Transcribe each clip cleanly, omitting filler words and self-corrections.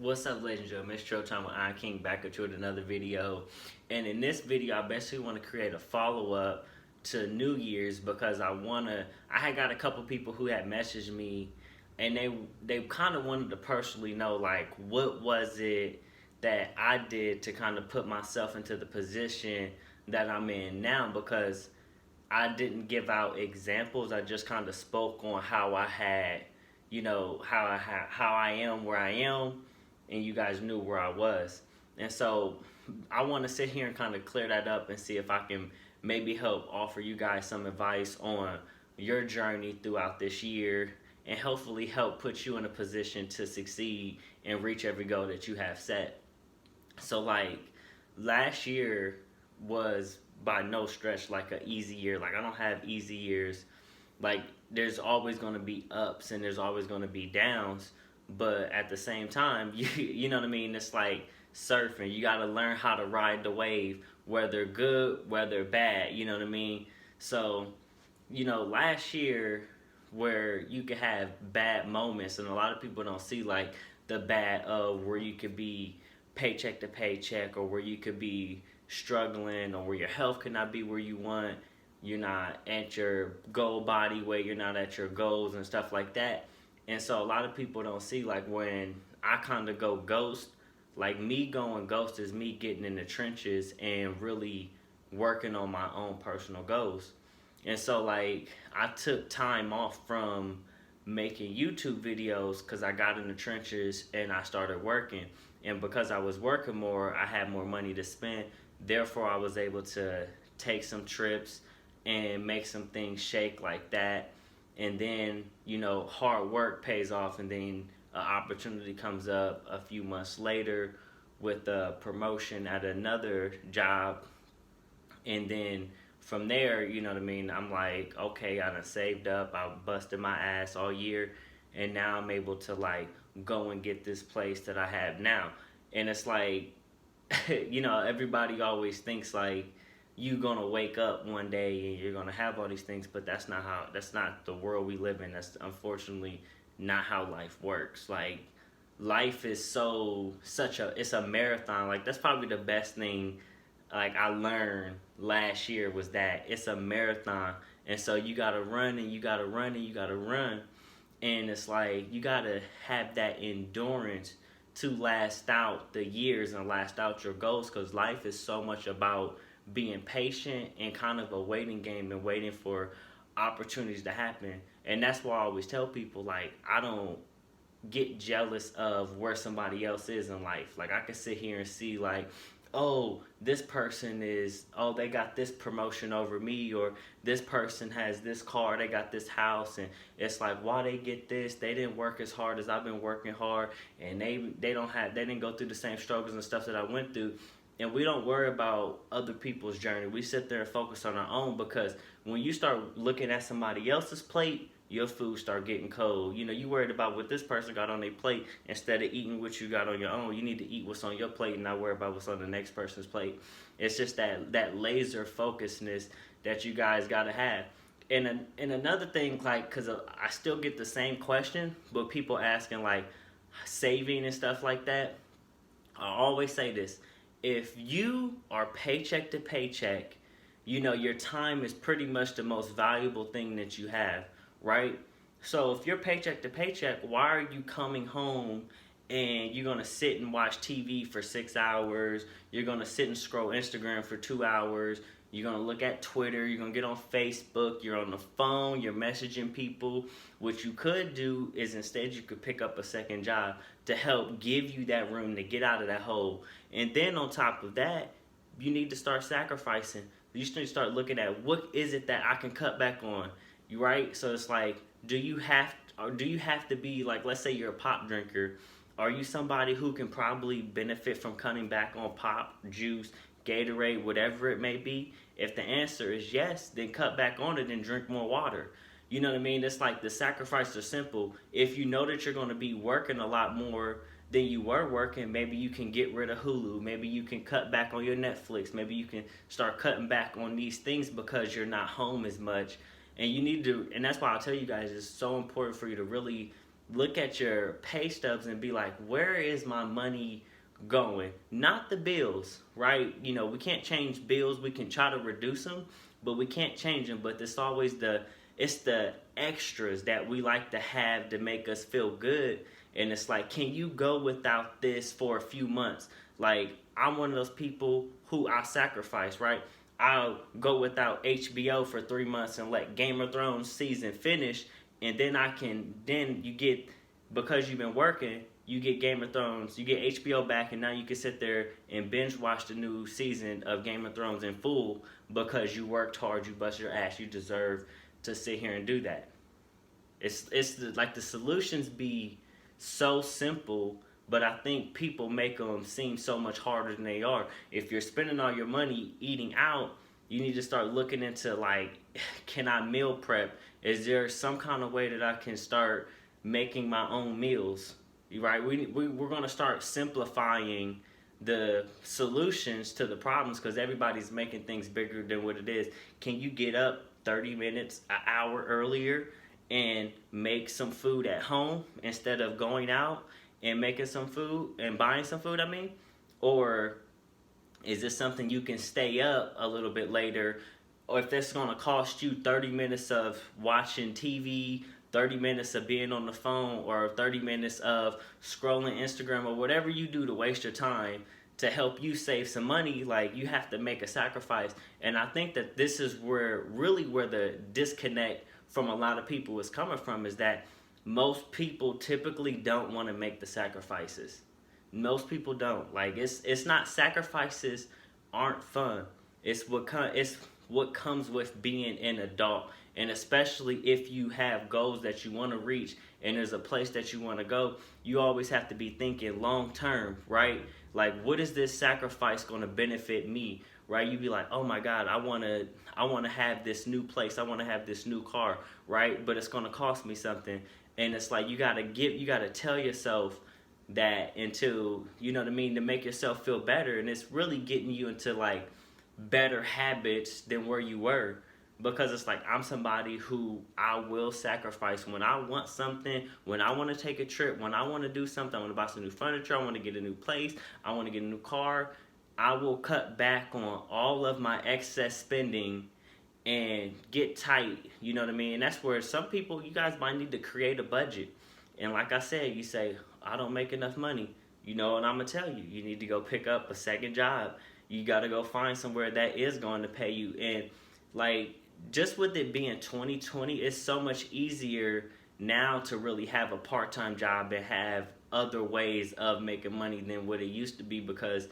What's up, ladies and gentlemen? It's Trill time with Iron King back at you with another video. And in this video, I basically want to create a follow-up to New Year's because I had got a couple people who had messaged me and they kind of wanted to personally know like what was it that I did to kind of put myself into the position that I'm in now, because I didn't give out examples. I just kind of spoke on how I had, how I am where I am, and you guys knew where I was. And so I want to sit here and kind of clear that up and see if I can maybe help offer you guys some advice on your journey throughout this year and hopefully help put you in a position to succeed and reach every goal that you have set. So like last year was by no stretch like an easy year. Like I don't have easy years. Like there's always going to be ups and there's always going to be downs, but at the same time, you know what I mean? It's like surfing. You got to learn how to ride the wave, whether good, whether bad, you know what I mean? So, last year where you could have bad moments and a lot of people don't see like the bad of where you could be paycheck to paycheck, or where you could be struggling, or where your health could not be where you want, you're not at your goal body weight, you're not at your goals and stuff like that. And so a lot of people don't see like when I kind of go ghost, like me going ghost is me getting in the trenches and really working on my own personal goals. And so like I took time off from making YouTube videos because I got in the trenches and I started working. And because I was working more, I had more money to spend. Therefore, I was able to take some trips and make some things shake like that. And then, hard work pays off, and then an opportunity comes up a few months later with a promotion at another job. And then from there, you know what I mean, I'm like, okay, I done saved up, I busted my ass all year, and now I'm able to like go and get this place that I have now. And it's like, everybody always thinks like you gonna wake up one day and you're gonna have all these things, but that's not the world we live in. That's unfortunately not how life works. Like life is it's a marathon. Like that's probably the best thing like I learned last year was that it's a marathon. And so you gotta run and you gotta run and you gotta run. And it's like you gotta have that endurance to last out the years and last out your goals, because life is so much about being patient and kind of a waiting game and waiting for opportunities to happen. And that's why I always tell people like I don't get jealous of where somebody else is in life. Like I can sit here and see like, oh, this person they got this promotion over me, or this person has this car, they got this house, and it's like, why they get this? They didn't work as hard as I've been working hard, and they didn't go through the same struggles and stuff that I went through. And we don't worry about other people's journey. We sit there and focus on our own, because when you start looking at somebody else's plate, your food start getting cold. You worried about what this person got on their plate instead of eating what you got on your own. You need to eat what's on your plate and not worry about what's on the next person's plate. It's just that laser focusedness that you guys gotta have. And another thing, like, cause I still get the same question, but people asking like saving and stuff like that. I always say this: if you are paycheck to paycheck, your time is pretty much the most valuable thing that you have, right? So if you're paycheck to paycheck, why are you coming home and you're gonna sit and watch TV for 6 hours? You're gonna sit and scroll Instagram for 2 hours. You're gonna look at Twitter. You're gonna get on Facebook. You're on the phone. You're messaging people. What you could do is instead you could pick up a second job to help give you that room to get out of that hole. And then on top of that, you need to start sacrificing. You need to start looking at what is it that I can cut back on. You right? So it's like, do you have to be like, let's say you're a pop drinker. Are you somebody who can probably benefit from cutting back on pop, juice, Gatorade, whatever it may be? If the answer is yes, then cut back on it and drink more water. You know what I mean? It's like the sacrifices are simple. If you know that you're going to be working a lot more than you were working, maybe you can get rid of Hulu. Maybe you can cut back on your Netflix. Maybe you can start cutting back on these things because you're not home as much. And you need to, and that's why I'll tell you guys, it's so important for you to really look at your pay stubs and be like, where is my money going? Not the bills, right? You know, we can't change bills. We can try to reduce them, but we can't change them. But it's always it's the extras that we like to have to make us feel good. And it's like, can you go without this for a few months? Like, I'm one of those people who I sacrifice, right? I'll go without HBO for 3 months and let Game of Thrones season finish, and then you get, because you've been working, you get Game of Thrones, you get HBO back, and now you can sit there and binge watch the new season of Game of Thrones in full because you worked hard, you bust your ass, you deserve to sit here and do that. Like the solutions be so simple, but I think people make them seem so much harder than they are. If you're spending all your money eating out, you need to start looking into, like, can I meal prep? Is there some kind of way that I can start making my own meals? Right? We're going to start simplifying the solutions to the problems because everybody's making things bigger than what it is. Can you get up 30 minutes, an hour earlier and make some food at home instead of going out and making some food and buying some food, I mean? Or is this something you can stay up a little bit later? Or if that's going to cost you 30 minutes of watching TV, 30 minutes of being on the phone, or 30 minutes of scrolling Instagram, or whatever you do to waste your time to help you save some money, like, you have to make a sacrifice. And I think that this is where the disconnect from a lot of people is coming from, is that most people typically don't want to make the sacrifices. Most people don't. Like, it's not, sacrifices aren't fun. It's what comes with being an adult. And especially if you have goals that you want to reach and there's a place that you want to go, you always have to be thinking long term, right? Like, what is this sacrifice going to benefit me, right? You be like, oh my God, I want to have this new place. I want to have this new car, right? But it's going to cost me something. And it's like, you got to tell yourself that until, you know what I mean, to make yourself feel better. And it's really getting you into, like, better habits than where you were. Because it's like, I'm somebody who I will sacrifice when I want something, when I want to take a trip, when I want to do something, I want to buy some new furniture, I want to get a new place, I want to get a new car. I will cut back on all of my excess spending and get tight, you know what I mean? And that's where some people, you guys might need to create a budget. And like I said, you say, I don't make enough money, you know, and I'm going to tell you, you need to go pick up a second job. You got to go find somewhere that is going to pay you. And, like, just with it being 2020, it's so much easier now to really have a part-time job and have other ways of making money than what it used to be, because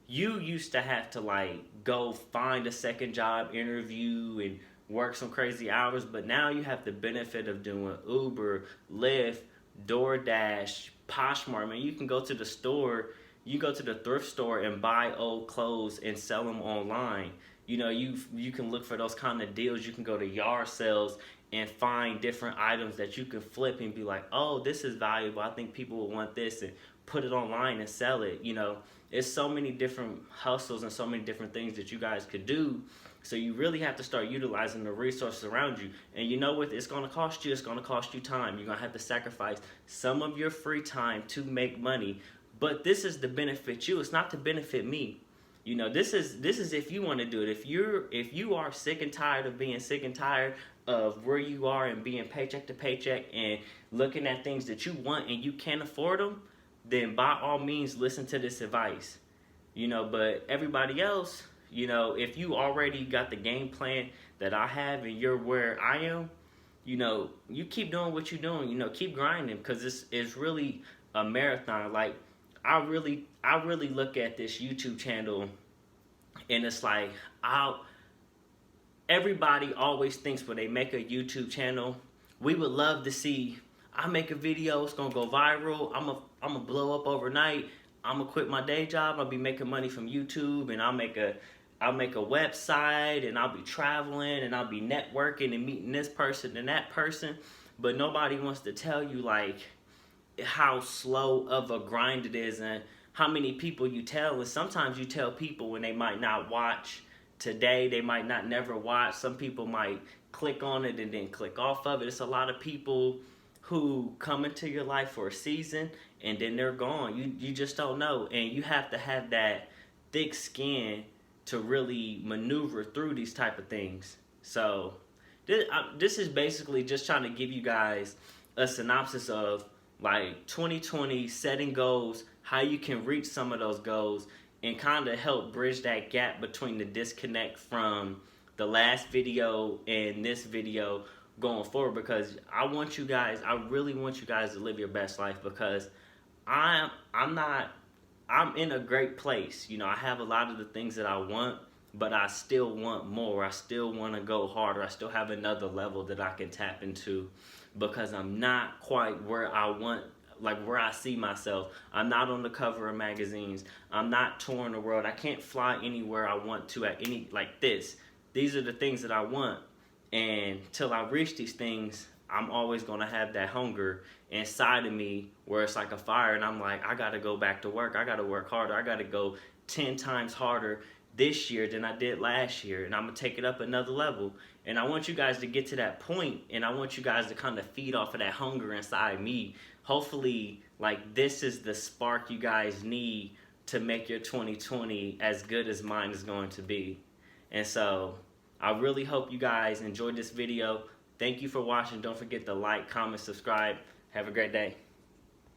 you used to have to, like, go find a second job, interview, and work some crazy hours. But now you have the benefit of doing Uber, Lyft, DoorDash, Poshmark. Man, you can go to the store, you go to the thrift store and buy old clothes and sell them online. You know, you can look for those kind of deals. You can go to yard sales and find different items that you can flip and be like, oh, this is valuable. I think people will want this, and put it online and sell it. You know, it's so many different hustles and so many different things that you guys could do. So you really have to start utilizing the resources around you. And you know what? It's going to cost you. It's going to cost you time. You're going to have to sacrifice some of your free time to make money. But this is to benefit you. It's not to benefit me. You know, this is if you want to do it. If you are sick and tired of being sick and tired of where you are and being paycheck to paycheck and looking at things that you want and you can't afford them, then by all means listen to this advice. You know, but everybody else, you know, if you already got the game plan that I have and you're where I am, you know, you keep doing what you're doing. You know, keep grinding, because it's really a marathon. Like, I really look at this YouTube channel, and it's like, everybody always thinks when they make a YouTube channel, we would love to see, I make a video, it's gonna go viral, I'm gonna blow up overnight, I'm gonna quit my day job, I'll be making money from YouTube, and I'll make a website, and I'll be traveling, and I'll be networking and meeting this person and that person. But nobody wants to tell you, like, how slow of a grind it is and how many people you tell. And sometimes you tell people when they might not watch today, they might not never watch. Some people might click on it and then click off of it. It's a lot of people who come into your life for a season and then they're gone. You just don't know, and you have to have that thick skin to really maneuver through these type of things. So this is basically just trying to give you guys a synopsis of like 2020 setting goals, how you can reach some of those goals, and kind of help bridge that gap between the disconnect from the last video and this video going forward. Because I really want you guys to live your best life, because I'm in a great place. You know, I have a lot of the things that I want, but I still want more. I still want to go harder. I still have another level that I can tap into, because I'm not quite where I want, like where I see myself. I'm not on the cover of magazines. I'm not touring the world. I can't fly anywhere I want to at any, like this. These are the things that I want. And till I reach these things, I'm always going to have that hunger inside of me where it's like a fire, and I'm like, I got to go back to work. I got to work harder. I got to go 10 times harder this year than I did last year, and I'm going to take it up another level. And I want you guys to get to that point, and I want you guys to kind of feed off of that hunger inside me. Hopefully, like, this is the spark you guys need to make your 2020 as good as mine is going to be. And so I really hope you guys enjoyed this video. Thank you for watching. Don't forget to like, comment, subscribe. Have a great day.